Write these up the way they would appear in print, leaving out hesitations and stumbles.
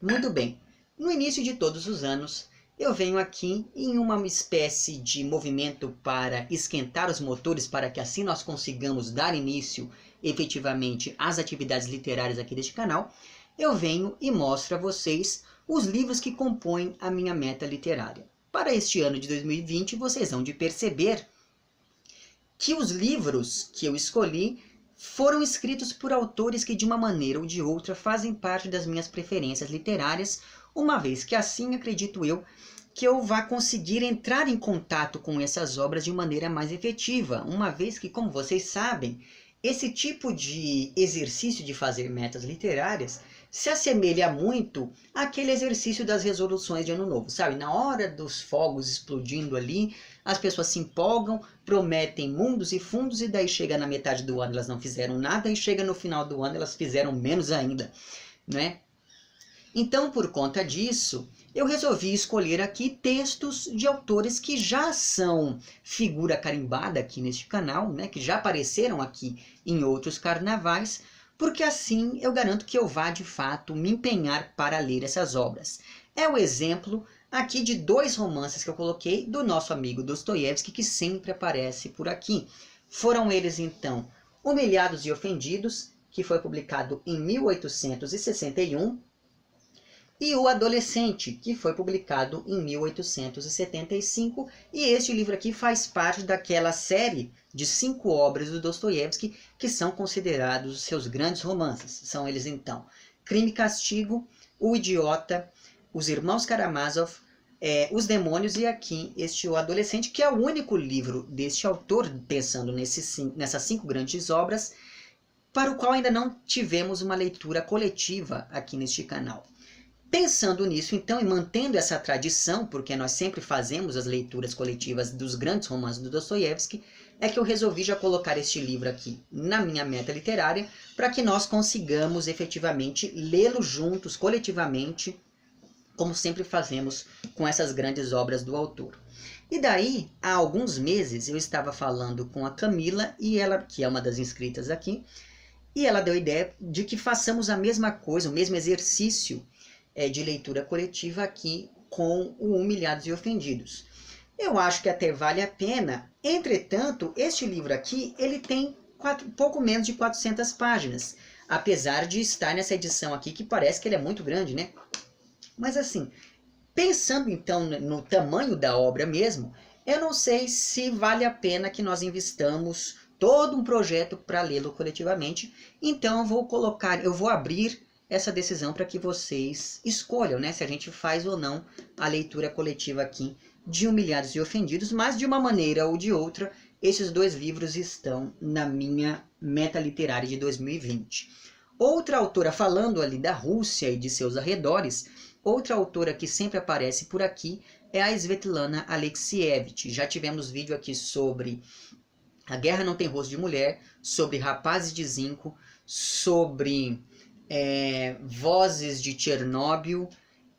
Muito bem. No início de todos os anos, eu venho aqui em uma espécie de movimento para esquentar os motores, para que assim nós consigamos dar início efetivamente às atividades literárias aqui deste canal. Eu venho e mostro a vocês os livros que compõem a minha meta literária. Para este ano de 2020, vocês vão de perceber que os livros que eu escolhi foram escritos por autores que de uma maneira ou de outra fazem parte das minhas preferências literárias, uma vez que assim acredito eu que eu vá conseguir entrar em contato com essas obras de maneira mais efetiva, uma vez que, como vocês sabem, esse tipo de exercício de fazer metas literárias se assemelha muito àquele exercício das resoluções de Ano Novo, sabe? Na hora dos fogos explodindo ali, as pessoas se empolgam, prometem mundos e fundos, e daí chega na metade do ano elas não fizeram nada, e chega no final do ano elas fizeram menos ainda, né? Então, por conta disso, eu resolvi escolher aqui textos de autores que já são figura carimbada aqui neste canal, né, que já apareceram aqui em outros carnavais, porque assim eu garanto que eu vá de fato me empenhar para ler essas obras. É o exemplo aqui de dois romances que eu coloquei do nosso amigo Dostoiévski, que sempre aparece por aqui. Foram eles então Humilhados e Ofendidos, que foi publicado em 1861, e O Adolescente, que foi publicado em 1875, e este livro aqui faz parte daquela série de 5 obras do Dostoiévski que são considerados os seus grandes romances. São eles então Crime e Castigo, O Idiota, Os Irmãos Karamazov, Os Demônios e aqui este O Adolescente, que é o único livro deste autor, pensando nessas 5 grandes obras, para o qual ainda não tivemos uma leitura coletiva aqui neste canal. Pensando nisso, então, e mantendo essa tradição, porque nós sempre fazemos as leituras coletivas dos grandes romances do Dostoiévski, é que eu resolvi já colocar este livro aqui na minha meta literária, para que nós consigamos efetivamente lê-lo juntos, coletivamente, como sempre fazemos com essas grandes obras do autor. E daí, há alguns meses, eu estava falando com a Camila, e ela, que é uma das inscritas aqui, e ela deu a ideia de que façamos a mesma coisa, o mesmo exercício de leitura coletiva aqui com o Humilhados e Ofendidos. Eu acho que até vale a pena. Entretanto, este livro aqui, ele tem pouco menos de 400 páginas, apesar de estar nessa edição aqui que parece que ele é muito grande, né? Mas assim, pensando então no tamanho da obra mesmo, eu não sei se vale a pena que nós investamos todo um projeto para lê-lo coletivamente. Então eu vou abrir essa decisão para que vocês escolham, né, se a gente faz ou não a leitura coletiva aqui de Humilhados e Ofendidos, mas de uma maneira ou de outra, esses 2 livros estão na minha meta literária de 2020. Outra autora, falando ali da Rússia e de seus arredores, outra autora que sempre aparece por aqui é a Svetlana Alexievich. Já tivemos vídeo aqui sobre A Guerra Não Tem Rosto de Mulher, sobre Rapazes de Zinco, sobre Vozes de Chernobyl,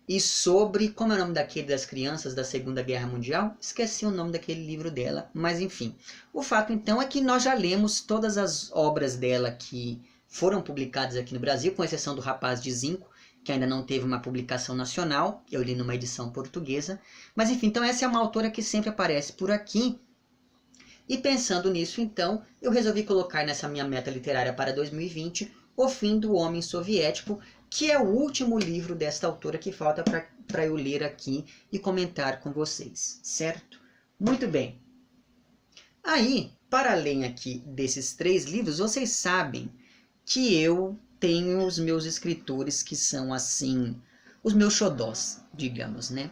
e sobre, como é o nome daquele das crianças da Segunda Guerra Mundial? Esqueci o nome daquele livro dela, mas enfim. O fato então é que nós já lemos todas as obras dela que foram publicadas aqui no Brasil, com exceção do Rapaz de Zinco, que ainda não teve uma publicação nacional, eu li numa edição portuguesa. Mas enfim, então essa é uma autora que sempre aparece por aqui. E pensando nisso então, eu resolvi colocar nessa minha meta literária para 2020 O Fim do Homem Soviético, que é o último livro desta autora que falta para eu ler aqui e comentar com vocês, certo? Muito bem. Aí, para além aqui desses 3 livros, vocês sabem que eu tenho os meus escritores que são assim, os meus xodós, digamos, né?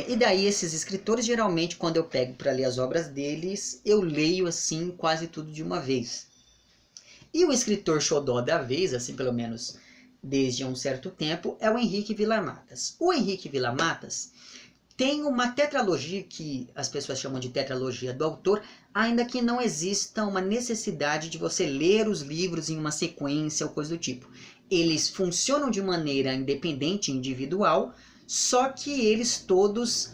E daí esses escritores, geralmente, quando eu pego para ler as obras deles, eu leio assim quase tudo de uma vez. E o escritor xodó da vez, assim pelo menos desde um certo tempo, é o Henrique Vilar-Matas. O Henrique Vilar-Matas tem uma tetralogia que as pessoas chamam de tetralogia do autor, ainda que não exista uma necessidade de você ler os livros em uma sequência ou coisa do tipo. Eles funcionam de maneira independente, individual, só que eles todos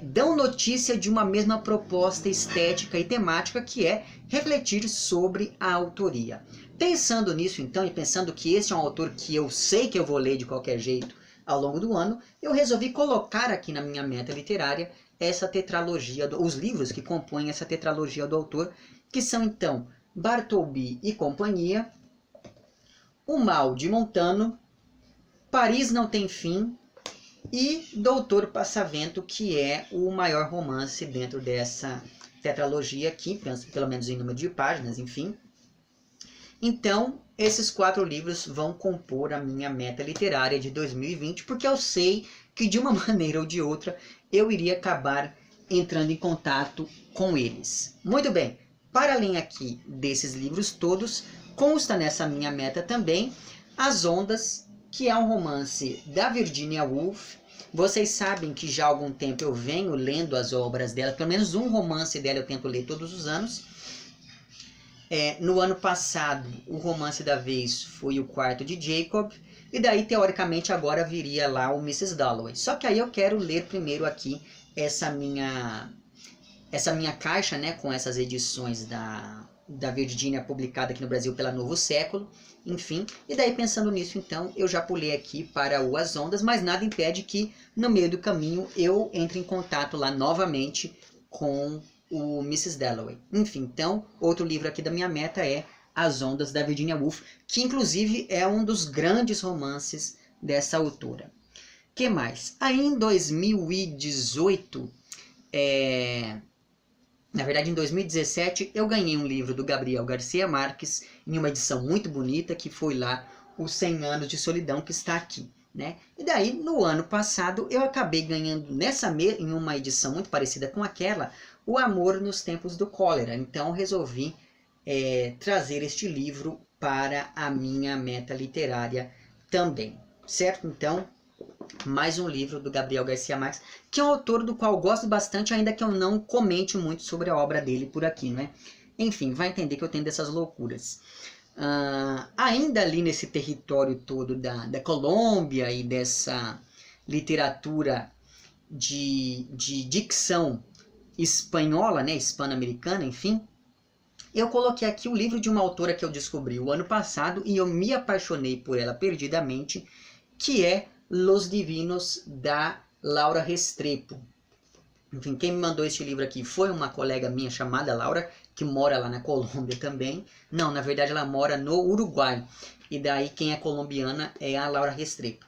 dão notícia de uma mesma proposta estética e temática, que é refletir sobre a autoria. Pensando nisso então, e pensando que esse é um autor que eu sei que eu vou ler de qualquer jeito ao longo do ano, eu resolvi colocar aqui na minha meta literária essa tetralogia, os livros que compõem essa tetralogia do autor, que são então Bartleby e Companhia, O Mal de Montano, Paris Não Tem Fim e Doutor Passavento, que é o maior romance dentro dessa tetralogia aqui, pelo menos em número de páginas, enfim. Então, esses 4 livros vão compor a minha meta literária de 2020, porque eu sei que de uma maneira ou de outra eu iria acabar entrando em contato com eles. Muito bem, para além aqui desses livros todos, consta nessa minha meta também As Ondas, que é um romance da Virginia Woolf. Vocês sabem que já há algum tempo eu venho lendo as obras dela, pelo menos um romance dela eu tento ler todos os anos. No ano passado, o romance da vez foi O Quarto de Jacob, e daí, teoricamente, agora viria lá o Mrs. Dalloway. Só que aí eu quero ler primeiro aqui essa minha caixa, né, com essas edições da Virginia publicada aqui no Brasil pela Novo Século, enfim. E daí, pensando nisso, então, eu já pulei aqui para o As Ondas, mas nada impede que, no meio do caminho, eu entre em contato lá novamente com o Mrs. Dalloway. Enfim, então, outro livro aqui da minha meta é As Ondas, da Virginia Woolf, que inclusive é um dos grandes romances dessa autora. Que mais? Aí em 2018, na verdade em 2017, eu ganhei um livro do Gabriel Garcia Marques, em uma edição muito bonita, que foi lá Os 100 Anos de Solidão, que está aqui. Né? E daí, no ano passado, eu acabei ganhando em uma edição muito parecida com aquela, O Amor nos Tempos do Cólera. Então resolvi trazer este livro para a minha meta literária também. Certo? Então, mais um livro do Gabriel Garcia Marques, que é um autor do qual eu gosto bastante, ainda que eu não comente muito sobre a obra dele por aqui. Né? Enfim, vai entender que eu tenho dessas loucuras. Ainda ali nesse território todo da Colômbia e dessa literatura de dicção espanhola, né, hispano-americana, enfim, eu coloquei aqui o livro de uma autora que eu descobri o ano passado e eu me apaixonei por ela perdidamente, que é Los Divinos, da Laura Restrepo. Enfim, quem me mandou este livro aqui foi uma colega minha chamada Laura, que mora lá na Colômbia também. Não, na verdade ela mora no Uruguai. E daí quem é colombiana é a Laura Restrepo.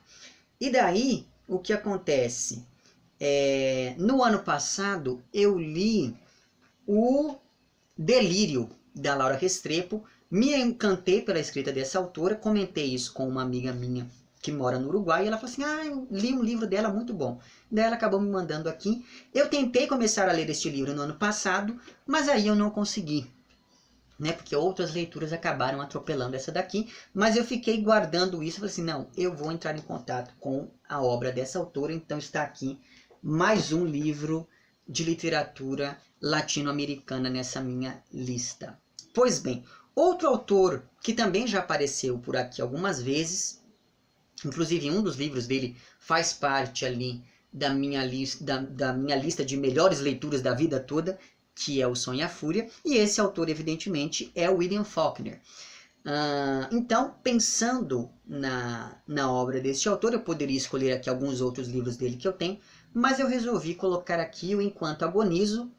E daí, o que acontece? No ano passado eu li o Delírio, da Laura Restrepo. Me encantei pela escrita dessa autora, comentei isso com uma amiga minha que mora no Uruguai, e ela falou assim, eu li um livro dela muito bom. Daí ela acabou me mandando aqui. Eu tentei começar a ler este livro no ano passado, mas aí eu não consegui, né? Porque outras leituras acabaram atropelando essa daqui, mas eu fiquei guardando isso, falei assim, não, eu vou entrar em contato com a obra dessa autora, então está aqui mais um livro de literatura latino-americana nessa minha lista. Pois bem, outro autor que também já apareceu por aqui algumas vezes, inclusive um dos livros dele faz parte ali da minha lista de melhores leituras da vida toda, que é O Som e a Fúria, e esse autor, evidentemente, é William Faulkner. Então, pensando na obra desse autor, eu poderia escolher aqui alguns outros livros dele que eu tenho, mas eu resolvi colocar aqui o Enquanto Agonizo,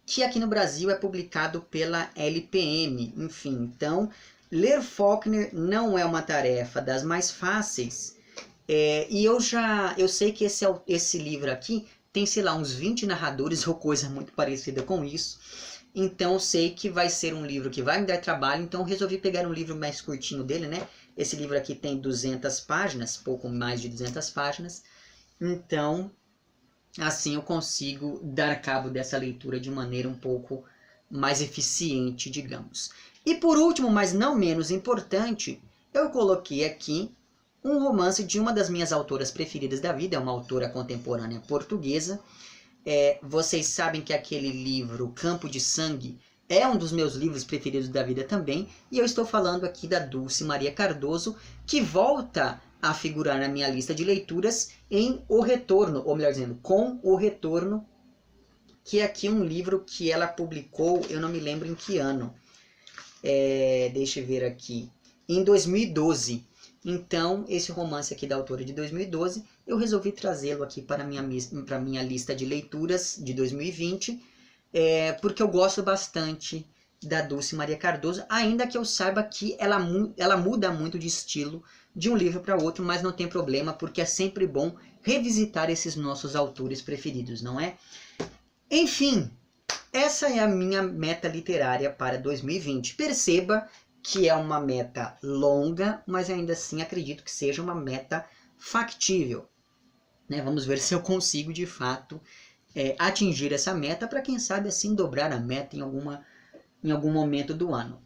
que aqui no Brasil é publicado pela LPM. Enfim, então, ler Faulkner não é uma tarefa das mais fáceis, e eu sei que esse livro aqui tem, sei lá, uns 20 narradores ou coisa muito parecida com isso. Então eu sei que vai ser um livro que vai me dar trabalho, então eu resolvi pegar um livro mais curtinho dele, né? Esse livro aqui tem 200 páginas, pouco mais de 200 páginas. Então, assim eu consigo dar cabo dessa leitura de maneira um pouco mais eficiente, digamos. E por último, mas não menos importante, eu coloquei aqui um romance de uma das minhas autoras preferidas da vida, é uma autora contemporânea portuguesa. Vocês sabem que aquele livro, Campo de Sangue, é um dos meus livros preferidos da vida também, e eu estou falando aqui da Dulce Maria Cardoso, que volta a figurar na minha lista de leituras em O Retorno, ou melhor dizendo, Com o Retorno, que é aqui um livro que ela publicou, eu não me lembro em que ano. Deixa eu ver aqui, em 2012. Então, esse romance aqui da autora de 2012, eu resolvi trazê-lo aqui para a minha lista de leituras de 2020, porque eu gosto bastante da Dulce Maria Cardoso, ainda que eu saiba que ela muda muito de estilo de um livro para outro, mas não tem problema, porque é sempre bom revisitar esses nossos autores preferidos, não é? Enfim, essa é a minha meta literária para 2020. Perceba que é uma meta longa, mas ainda assim acredito que seja uma meta factível. Né? Vamos ver se eu consigo de fato atingir essa meta, para quem sabe assim dobrar a meta em algum momento do ano.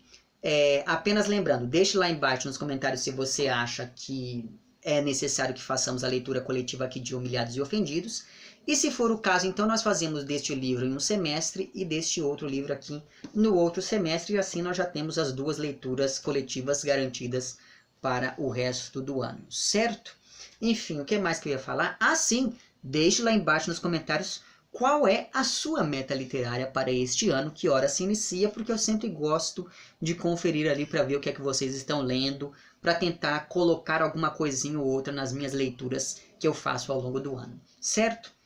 Apenas lembrando, deixe lá embaixo nos comentários se você acha que é necessário que façamos a leitura coletiva aqui de Humilhados e Ofendidos. E se for o caso, então nós fazemos deste livro em um semestre e deste outro livro aqui no outro semestre, e assim nós já temos as duas leituras coletivas garantidas para o resto do ano, certo? Enfim, o que mais que eu ia falar? Sim, deixe lá embaixo nos comentários qual é a sua meta literária para este ano, que hora se inicia, porque eu sempre gosto de conferir ali para ver o que é que vocês estão lendo, para tentar colocar alguma coisinha ou outra nas minhas leituras que eu faço ao longo do ano, certo?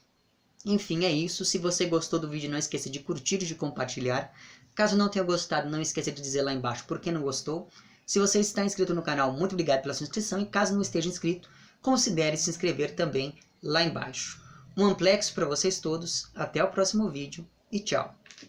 Enfim, é isso. Se você gostou do vídeo, não esqueça de curtir e de compartilhar. Caso não tenha gostado, não esqueça de dizer lá embaixo por que não gostou. Se você está inscrito no canal, muito obrigado pela sua inscrição. E caso não esteja inscrito, considere se inscrever também lá embaixo. Um amplexo para vocês todos. Até o próximo vídeo e tchau.